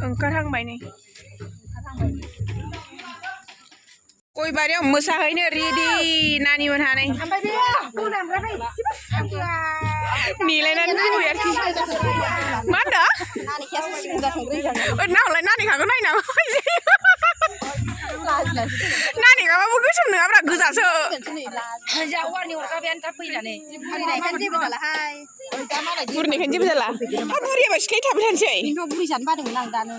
ओंखारहांबाय नै गय बारियाव मोसाहैनो रेडि नानि मोनहा नै नेलायनानै फैबाय आरोखि मा होनदों नावलाय नानिखाखौ नायनांगौ नानिखाबाबो गोसोम नङाब्रा गोजासो बुरैनायखायनो जेबो जाला बुरैयाबा सिखाय थाबाय थानोसै बुरै जानो बादोंमोन आं दानो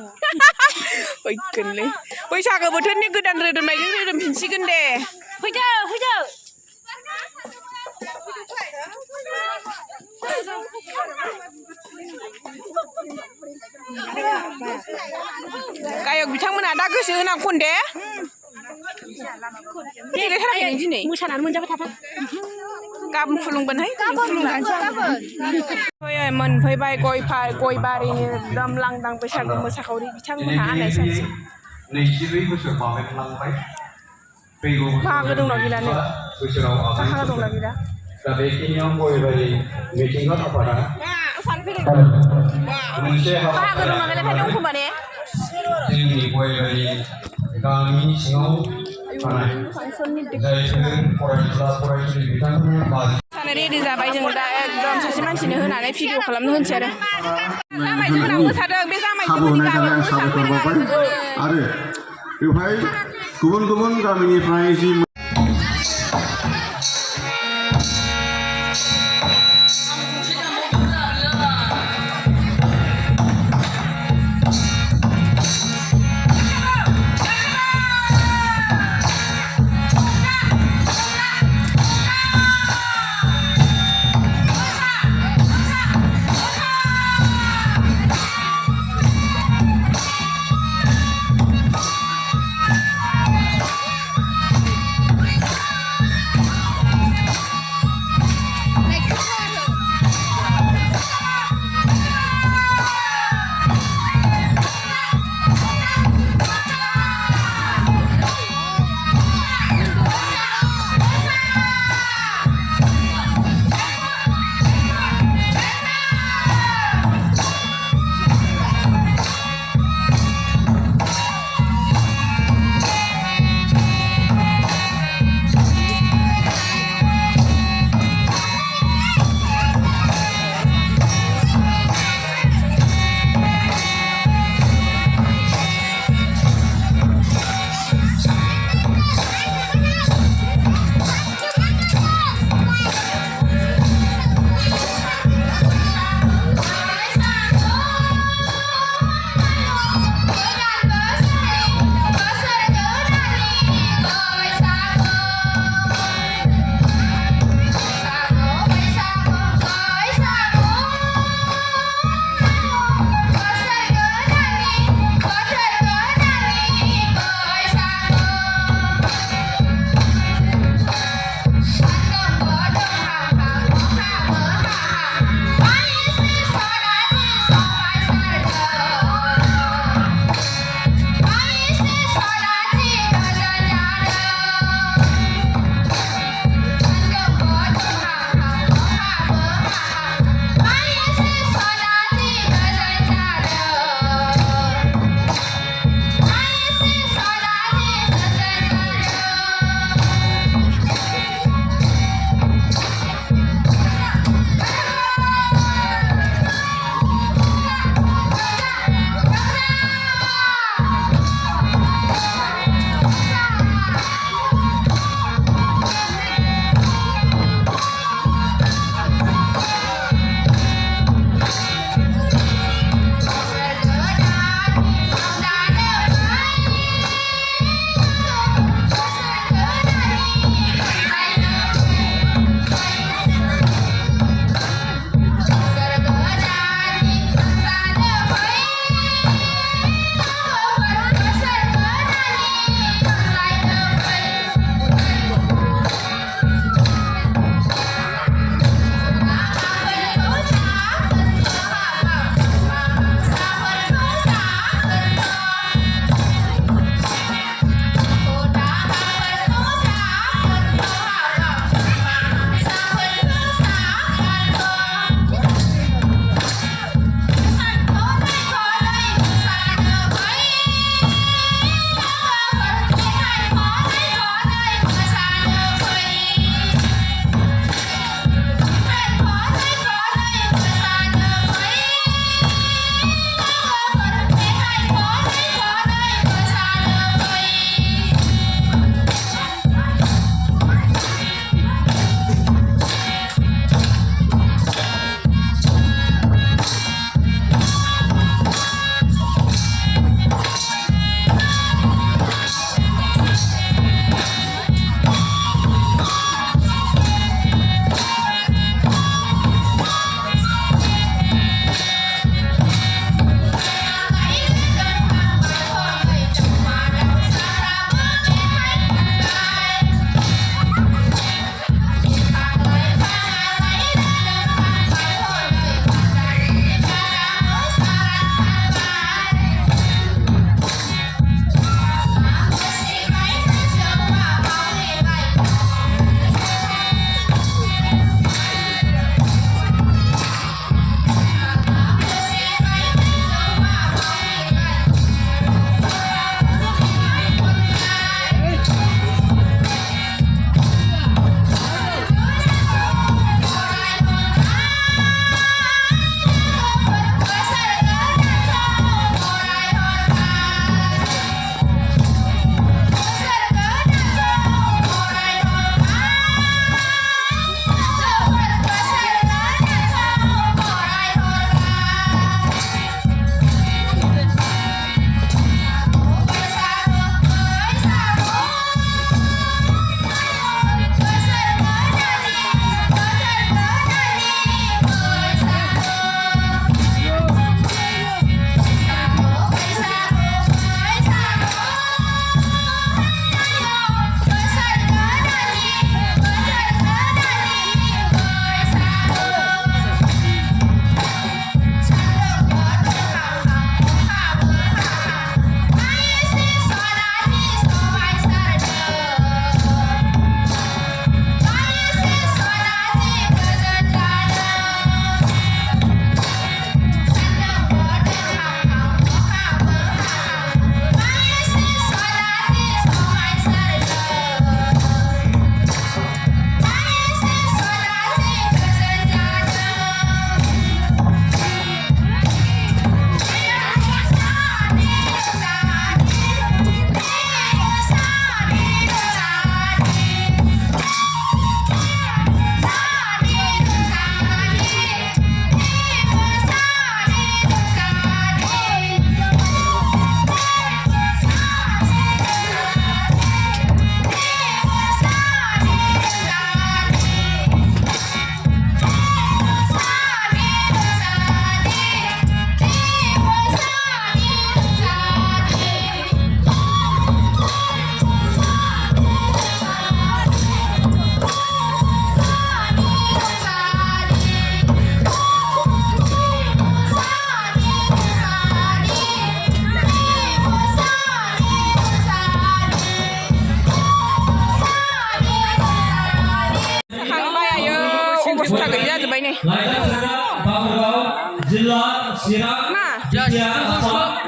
फैगोनलै बैसागो बोथोरनि गोदान रोदोमनायजों रोदोमफिनसिगोन दे फैदो फैदो गायक बिथांमोना दा गोसो होना खन दे देलायथाराखै दिनै मोसानानै मोनजाबाय थाथों गाबोन खुलुमगोनहाय मोनफैबाय गय बारिनि एकदम लांदां बैसागु मोसाखावरि बिथांमोनहा आलाय सानसे बाहागो दंना गैलानो बाहागो दंना गैला दा बेखिनियाव गयबारि मिथिंगा आफादा मोनसे बाहागो दंना गैलाथाय दं खोमा ने जोंनि गयबारि गामिनि सिङाव थानाय जायफोर फरायसुला फरायसुलि बिथांमोना सानो रेडि जाबाय जों दा एकदम सासे मानसिनो होनानै भिडिअ खालामनो होनसै आरो जामायजोफोरा मोसादों बे जामायजोफोरनि गामियाव मोसाफैनो आरो बेवहाय गुबुन गुबुन गामिनिफ्राय जि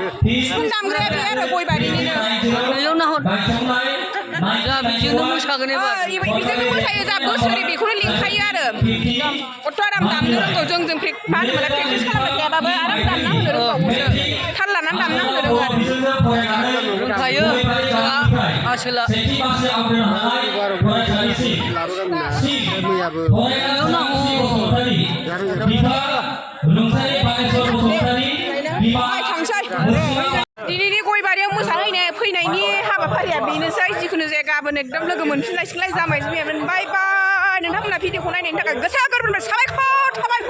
सिफुं दामग्राया बे आरो गय बारिनिनो बेयाव नाहर जा बेजोंनो मोसागोन एबार बेजोंनो मोसायो जा बोसोरै बेखौनो लिंखायो आरो खथ' आराम दामनो रोंगौ जों मा होनोमोनलाय प्रेक्टिस खालामबाय थायाबाबो आराम दामना होनो रोंबावोसो थाल लानानै दामना होनो रोङो आरो रोंखायो आसोला बेयाव नाहर थांसै दिनैनि गय बारियाव मोसाहैनाय फैनायनि हाबाफारिया बेनोसै जिखुनु जाया गाबोन एकदम लोगो मोनफिनलायसिगोनलाय जामाय जुमाय बाय बाय नोंथांमोना भिडिअखौ नायनायनि थाखाय गोसो गोरबोनिफ्राय साबायखर थाबाय